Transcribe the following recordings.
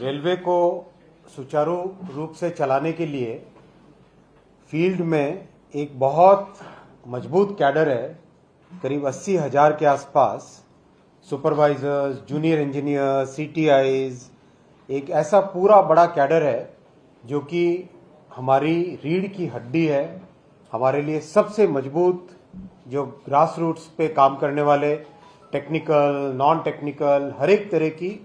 Railway को सुचारू रूप से चलाने के लिए फील्ड में एक बहुत मजबूत कैडर है, करीब 80,000 के आसपास सुपरवाइजर्स, जूनियर इंजीनियर, सीटीआईज, एक ऐसा पूरा बड़ा कैडर है जो कि हमारी रीढ़ की हड्डी है। हमारे लिए सबसे मजबूत जो ग्रास रूट्स पे काम करने वाले टेक्निकल, नॉन टेक्निकल, हर एक तरह की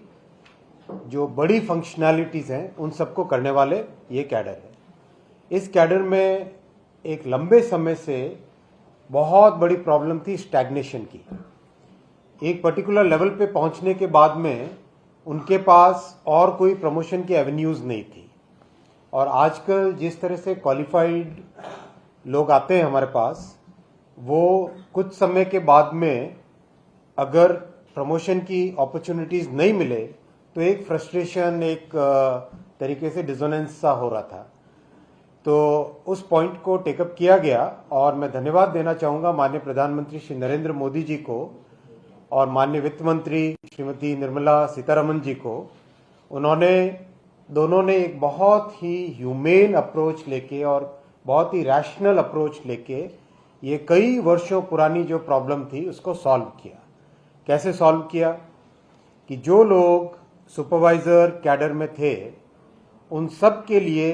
जो बड़ी फंक्शनैलिटीज़ हैं उन सबको करने वाले ये कैडर है। इस कैडर में एक लंबे समय से बहुत बड़ी प्रॉब्लम थी स्टैग्नेशन की। एक पर्टिकुलर लेवल पे पहुंचने के बाद में उनके पास और कोई प्रमोशन की एवेन्यूज़ नहीं थी। और आजकल जिस तरह से क्वालिफाइड लोग आते हैं हमारे पास, वो कुछ समय के बाद में अगर प्रमोशन की अपॉर्चुनिटीज़ नहीं मिले तो एक फ्रस्ट्रेशन, एक तरीके से डिसोनेंस सा हो रहा था। तो उस पॉइंट को टेकअप किया गया और मैं धन्यवाद देना चाहूँगा माननीय प्रधानमंत्री श्री नरेंद्र मोदी जी को और माननीय वित्त मंत्री श्रीमती निर्मला सीतारमण जी को। दोनों ने एक बहुत ही ह्यूमेन अप्रोच लेके और बहुत ही रैशनल अप्रोच लेके ये कई वर्षों पुरानी जो प्रॉब्लम थी उसको सॉल्व किया। कैसे सॉल्व किया कि जो लोग सुपरवाइजर कैडर में थे उन सब के लिए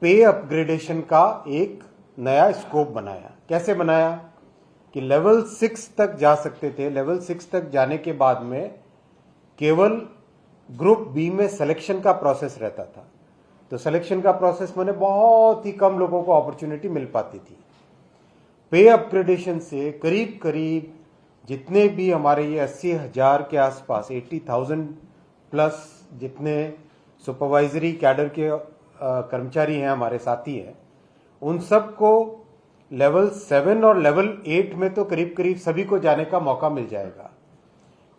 पे अपग्रेडेशन का एक नया स्कोप बनाया। कैसे बनाया कि लेवल 6 तक जा सकते थे। लेवल 6 तक जाने के बाद में केवल ग्रुप बी में सिलेक्शन का प्रोसेस रहता था। तो सिलेक्शन का प्रोसेस में बहुत ही कम लोगों को अपॉर्चुनिटी मिल पाती थी। पे अपग्रेडेशन से करीब करीब जितने भी हमारे ये 80,000 के आसपास 80,000 प्लस जितने सुपरवाइजरी कैडर के कर्मचारी हैं, हमारे साथी हैं, उन सब को लेवल 7 और लेवल 8 में तो करीब करीब सभी को जाने का मौका मिल जाएगा।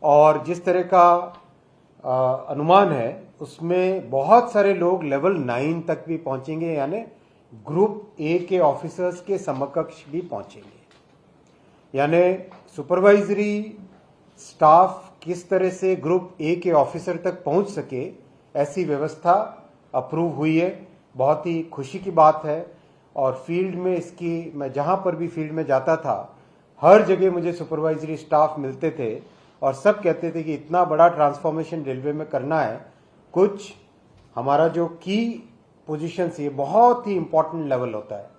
और जिस तरह का अनुमान है उसमें बहुत सारे लोग लेवल 9 तक भी पहुंचेंगे, यानी ग्रुप ए के ऑफिसर्स के समकक्ष भी पहुंचेंगे। यानी सुपरवाइजरी स्टाफ किस तरह से ग्रुप ए के ऑफिसर तक पहुंच सके, ऐसी व्यवस्था अप्रूव हुई है। बहुत ही खुशी की बात है। और फील्ड में इसकी, मैं जहां पर भी फील्ड में जाता था हर जगह मुझे सुपरवाइजरी स्टाफ मिलते थे और सब कहते थे कि इतना बड़ा ट्रांसफॉर्मेशन रेलवे में करना है, कुछ हमारा जो की पोजीशंस, ये बहुत ही इंपॉर्टेंट लेवल होता है,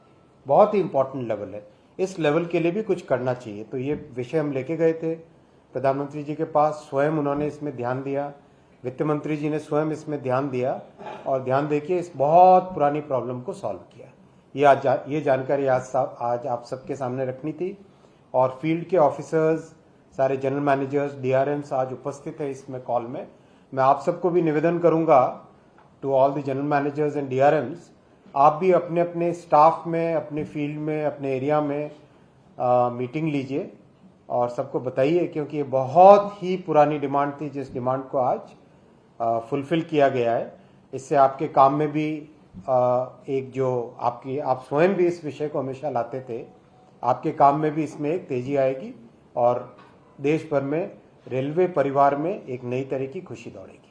बहुत ही इंपॉर्टेंट लेवल है, इस लेवल के लिए भी कुछ करना चाहिए। तो ये विषय हम लेके गए थे प्रधानमंत्री जी के पास, स्वयं उन्होंने इसमें ध्यान दिया, वित्त मंत्री जी ने स्वयं इसमें ध्यान दिया और ध्यान देके इस बहुत पुरानी प्रॉब्लम को सॉल्व किया। ये जानकारी आज आप सबके सामने रखनी थी। और फील्ड के ऑफिसर्स, सारे जनरल मैनेजर्स, डीआरएम्स आज उपस्थित है इसमें कॉल में। मैं आप सबको भी निवेदन करूंगा, to all the general managers and DRMs, आप भी अपने अपने स्टाफ में, अपने फील्ड में, अपने एरिया में मीटिंग लीजिए और सबको बताइए, क्योंकि ये बहुत ही पुरानी डिमांड थी जिस डिमांड को आज फुलफिल किया गया है। इससे आपके काम में भी एक जो आप स्वयं भी इस विषय को हमेशा लाते थे, आपके काम में भी इसमें एक तेजी आएगी और देश भर में रेलवे परिवार में एक नई तरह की खुशी दौड़ेगी।